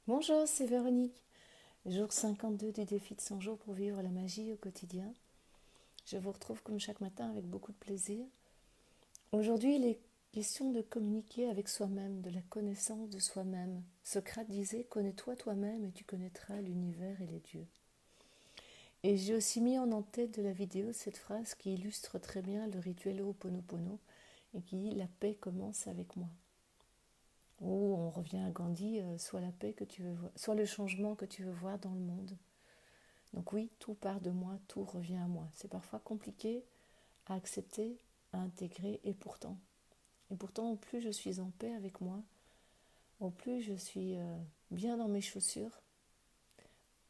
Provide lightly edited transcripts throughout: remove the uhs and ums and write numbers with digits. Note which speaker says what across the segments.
Speaker 1: Bonjour, c'est Véronique. Jour 52 du défi de 100 jours pour vivre la magie au quotidien. Je vous retrouve comme chaque matin avec beaucoup de plaisir. Aujourd'hui, il est question de communiquer avec soi-même, de la connaissance de soi-même. Socrate disait: connais-toi toi-même et tu connaîtras l'univers et les dieux. Et j'ai aussi mis en tête de la vidéo cette phrase qui illustre très bien le rituel Ho'oponopono et qui dit: la paix commence avec moi. Ou on revient à Gandhi, soit la paix que tu veux voir, soit le changement que tu veux voir dans le monde. Donc oui, tout part de moi, tout revient à moi. C'est parfois compliqué à accepter, à intégrer, et pourtant, au plus je suis en paix avec moi, au plus je suis bien dans mes chaussures,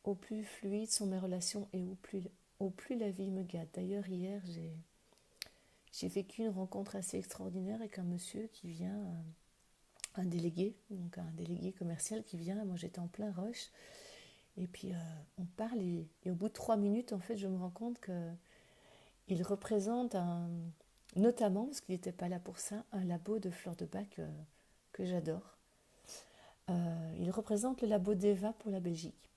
Speaker 1: au plus fluides sont mes relations et au plus la vie me gâte. D'ailleurs, hier, j'ai vécu une rencontre assez extraordinaire avec un monsieur qui vient, un délégué, donc un délégué commercial qui vient. Moi, j'étais en plein rush. Et puis, on parle et au bout de 3 minutes, en fait, je me rends compte que il représente notamment, parce qu'il n'était pas là pour ça, un labo de fleurs de bac que j'adore. Il représente le labo d'Eva pour la Belgique.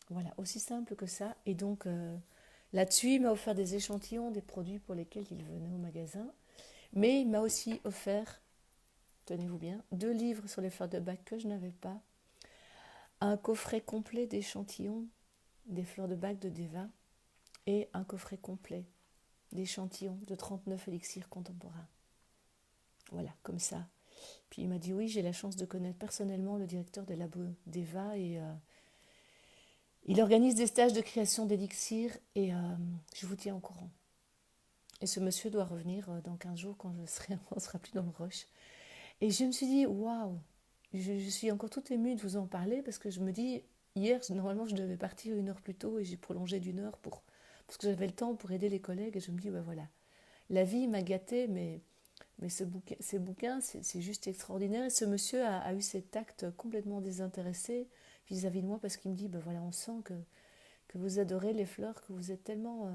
Speaker 1: Voilà, aussi simple que ça. Et donc là-dessus, il m'a offert des échantillons des produits pour lesquels il venait au magasin. Mais il m'a aussi offert, tenez-vous bien, 2 livres sur les fleurs de bac que je n'avais pas, un coffret complet d'échantillons des fleurs de bac de Deva et un coffret complet d'échantillons de 39 élixirs contemporains. Voilà, comme ça. Puis il m'a dit: oui, j'ai la chance de connaître personnellement le directeur des labos d'Eva et il organise des stages de création d'élixirs et je vous tiens au courant. Et ce monsieur doit revenir dans 15 jours quand on sera plus dans le rush. Et je me suis dit: waouh, je suis encore toute émue de vous en parler parce que je me dis, hier, normalement, je devais partir 1 heure plus tôt et j'ai prolongé d'1 heure parce que j'avais le temps pour aider les collègues et je me dis, ben voilà, la vie m'a gâtée, mais ces bouquins, c'est juste extraordinaire. Et ce monsieur a eu cet acte complètement désintéressé vis-à-vis de moi parce qu'il me dit: ben voilà, on sent que vous adorez les fleurs, que vous êtes tellement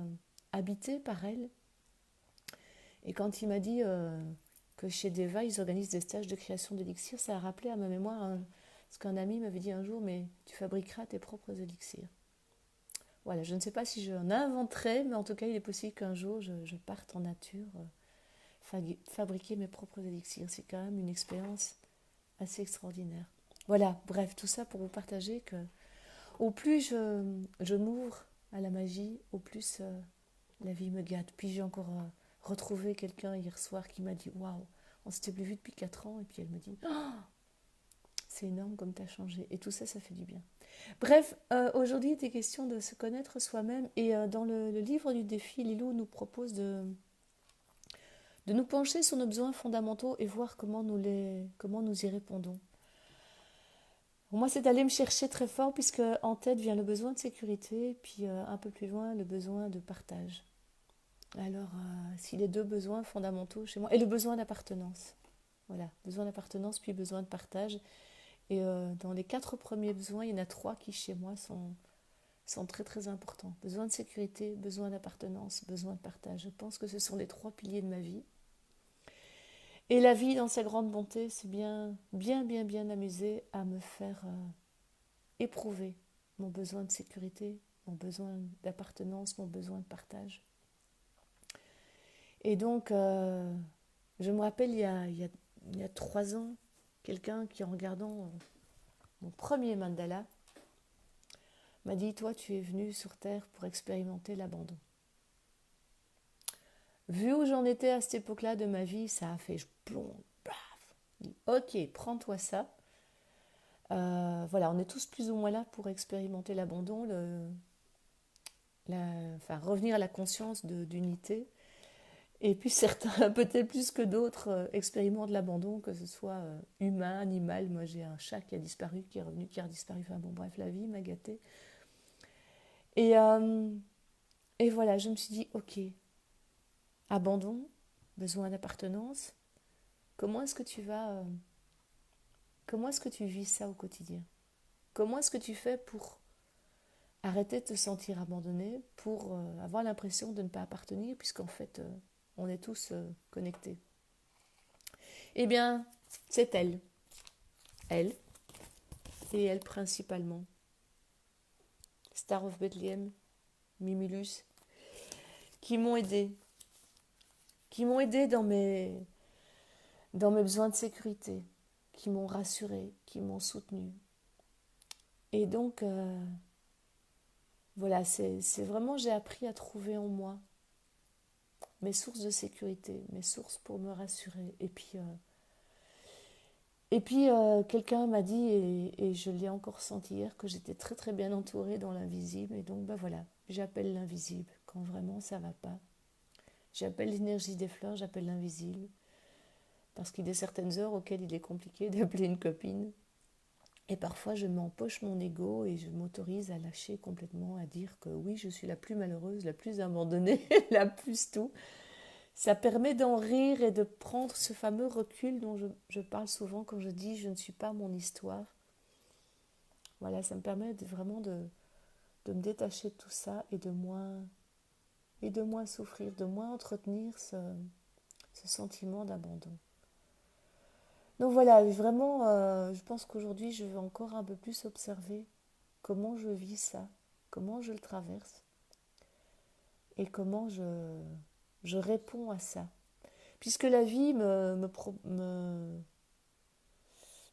Speaker 1: habité par elles. Et quand il m'a dit que chez Deva, ils organisent des stages de création d'élixirs, ça a rappelé à ma mémoire ce qu'un ami m'avait dit un jour: mais tu fabriqueras tes propres élixirs. Voilà, je ne sais pas si j'en inventerai, mais en tout cas, il est possible qu'un jour, je parte en nature. Fabriquer mes propres élixirs, c'est quand même une expérience assez extraordinaire. Voilà, bref, tout ça pour vous partager que au plus je m'ouvre à la magie, au plus la vie me gâte. Puis j'ai encore retrouvé quelqu'un hier soir qui m'a dit: waouh, on s'était plus vu depuis 4 ans, et puis elle me dit: oh, c'est énorme comme tu as changé. Et tout ça, ça fait du bien. Bref, aujourd'hui, il était question de se connaître soi-même, et dans le livre du défi, Lilou nous propose de nous pencher sur nos besoins fondamentaux et voir comment nous y répondons. Pour moi, c'est d'aller me chercher très fort, puisque en tête vient le besoin de sécurité, puis un peu plus loin, le besoin de partage. Alors, si les 2 besoins fondamentaux chez moi, et le besoin d'appartenance, voilà, besoin d'appartenance, puis besoin de partage, et dans les 4 premiers besoins, il y en a 3 qui chez moi sont très très importants. Besoin de sécurité, besoin d'appartenance, besoin de partage. Je pense que ce sont les 3 piliers de ma vie. Et la vie, dans sa grande bonté, c'est bien, bien, bien, bien amusé à me faire éprouver mon besoin de sécurité, mon besoin d'appartenance, mon besoin de partage. Et donc, je me rappelle, il y a 3 ans, quelqu'un qui, en regardant mon premier mandala, m'a dit: toi, tu es venu sur Terre pour expérimenter l'abandon. Vu où j'en étais à cette époque-là de ma vie, ça a fait plomb, paf. Ok, prends-toi ça. Voilà, on est tous plus ou moins là pour expérimenter l'abandon, enfin, revenir à la conscience d'unité. Et puis certains, peut-être plus que d'autres, expérimentent l'abandon, que ce soit humain, animal. Moi, j'ai un chat qui a disparu, qui est revenu, qui a disparu. Enfin bon, bref, la vie m'a gâtée. Et, euh, et voilà, je me suis dit: ok, abandon, besoin d'appartenance. Comment est-ce que comment est-ce que tu vis ça au quotidien? Comment est-ce que tu fais pour arrêter de te sentir abandonné, pour avoir l'impression de ne pas appartenir, puisqu'en fait, on est tous connectés? Eh bien, c'est elle. Elle, et elle principalement. Star of Bethlehem, Mimulus, qui m'ont aidé dans mes besoins de sécurité, qui m'ont rassuré, qui m'ont soutenu. Et donc, voilà, c'est vraiment, j'ai appris à trouver en moi mes sources de sécurité, mes sources pour me rassurer. Et puis quelqu'un m'a dit, et je l'ai encore senti hier, que j'étais très très bien entourée dans l'invisible. Et donc, voilà, j'appelle l'invisible quand vraiment ça va pas. J'appelle l'énergie des fleurs, j'appelle l'invisible. Parce qu'il y a certaines heures auxquelles il est compliqué d'appeler une copine. Et parfois, je m'empoche mon ego et je m'autorise à lâcher complètement, à dire que oui, je suis la plus malheureuse, la plus abandonnée, la plus tout. Ça permet d'en rire et de prendre ce fameux recul dont je parle souvent quand je dis je ne suis pas mon histoire. Voilà, ça me permet vraiment de me détacher de tout ça et de moins souffrir, de moins entretenir ce sentiment d'abandon. Donc voilà, vraiment, je pense qu'aujourd'hui, je vais encore un peu plus observer comment je vis ça, comment je le traverse et comment je réponds à ça. Puisque la vie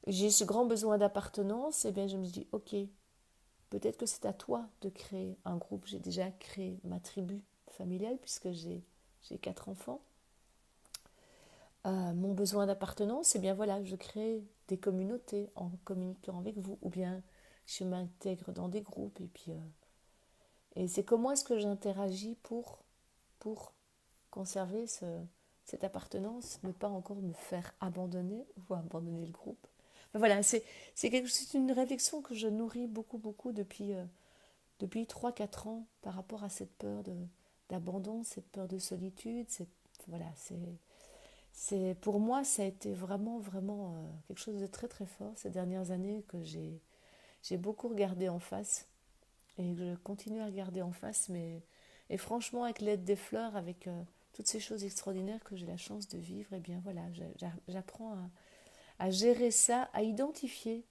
Speaker 1: j'ai ce grand besoin d'appartenance, et bien je me dis, ok, peut-être que c'est à toi de créer un groupe. J'ai déjà créé ma tribu familiale puisque j'ai 4 enfants. Mon besoin d'appartenance, eh bien voilà, je crée des communautés en communiquant avec vous, ou bien je m'intègre dans des groupes, et c'est comment est-ce que j'interagis pour conserver cette appartenance, ne pas encore me faire abandonner ou abandonner le groupe. Mais voilà, c'est une réflexion que je nourris beaucoup depuis 3-4 ans par rapport à cette peur d'abandon, cette peur de solitude. Voilà, pour moi, ça a été vraiment quelque chose de très très fort ces dernières années que j'ai beaucoup regardé en face et que je continue à regarder en face, et franchement, avec l'aide des fleurs, avec toutes ces choses extraordinaires que j'ai la chance de vivre, et bien voilà, j'apprends à gérer ça, à identifier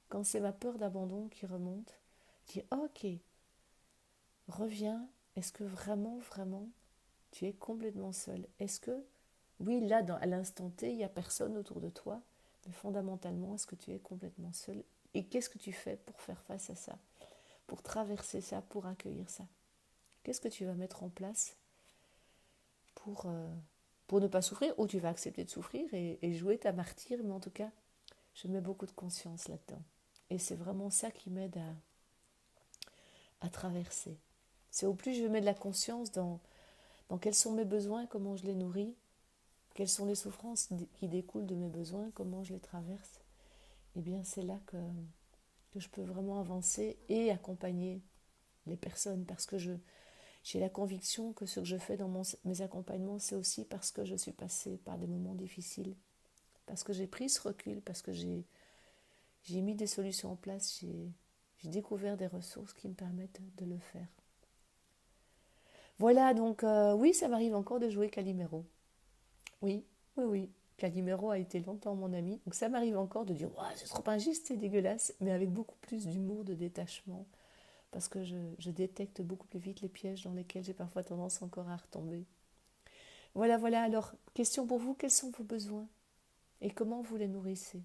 Speaker 1: quand c'est ma peur d'abandon qui remonte, dire ok, reviens, est-ce que vraiment tu es complètement seul? Est-ce que oui, là, à l'instant T, il n'y a personne autour de toi, mais fondamentalement, est-ce que tu es complètement seul? Et qu'est-ce que tu fais pour faire face à ça, pour traverser ça, pour accueillir ça? Qu'est-ce que tu vas mettre en place pour ne pas souffrir, ou tu vas accepter de souffrir et jouer ta martyre, mais en tout cas, je mets beaucoup de conscience là-dedans. Et c'est vraiment ça qui m'aide à traverser. C'est au plus je mets de la conscience dans quels sont mes besoins, comment je les nourris, quelles sont les souffrances qui découlent de mes besoins, comment je les traverse, et bien c'est là que je peux vraiment avancer et accompagner les personnes, parce que j'ai la conviction que ce que je fais dans mes accompagnements, c'est aussi parce que je suis passée par des moments difficiles, parce que j'ai pris ce recul, parce que j'ai mis des solutions en place, j'ai découvert des ressources qui me permettent de le faire. Voilà, donc oui, ça m'arrive encore de jouer Calimero. Oui. Calimero a été longtemps mon ami, donc ça m'arrive encore de dire « c'est trop injuste, c'est dégueulasse », mais avec beaucoup plus d'humour, de détachement, parce que je détecte beaucoup plus vite les pièges dans lesquels j'ai parfois tendance encore à retomber. Voilà, alors, question pour vous, quels sont vos besoins et comment vous les nourrissez?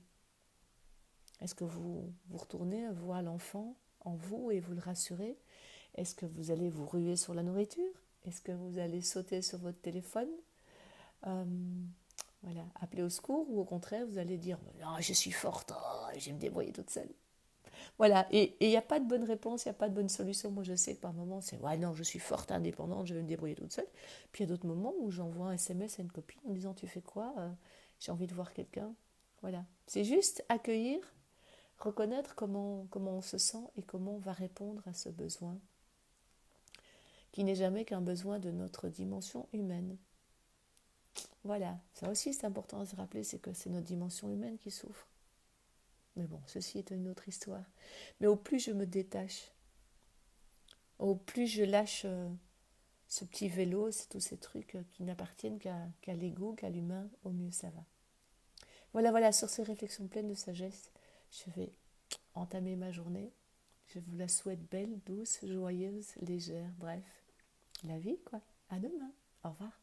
Speaker 1: Est-ce que vous retournez voir l'enfant en vous et vous le rassurez? Est-ce que vous allez vous ruer sur la nourriture? Est-ce que vous allez sauter sur votre téléphone? Voilà, appeler au secours, ou au contraire, vous allez dire « Non, je suis forte, je vais me débrouiller toute seule ». Voilà, et il n'y a pas de bonne réponse, il n'y a pas de bonne solution. Moi, je sais que par moments, c'est « Ouais, non, je suis forte, indépendante, je vais me débrouiller toute seule ». Puis il y a d'autres moments où j'envoie un SMS à une copine en disant « Tu fais quoi J'ai envie de voir quelqu'un ». Voilà, c'est juste accueillir, reconnaître comment on se sent et comment on va répondre à ce besoin, qui n'est jamais qu'un besoin de notre dimension humaine. Voilà, ça aussi c'est important à se rappeler, c'est que c'est notre dimension humaine qui souffre. Mais bon, ceci est une autre histoire. Mais au plus je me détache, au plus je lâche ce petit vélo, c'est tous ces trucs qui n'appartiennent qu'à l'ego, qu'à l'humain, au mieux ça va. Voilà, sur ces réflexions pleines de sagesse, je vais entamer ma journée. Je vous la souhaite belle, douce, joyeuse, légère, bref, la vie quoi. À demain. Au revoir.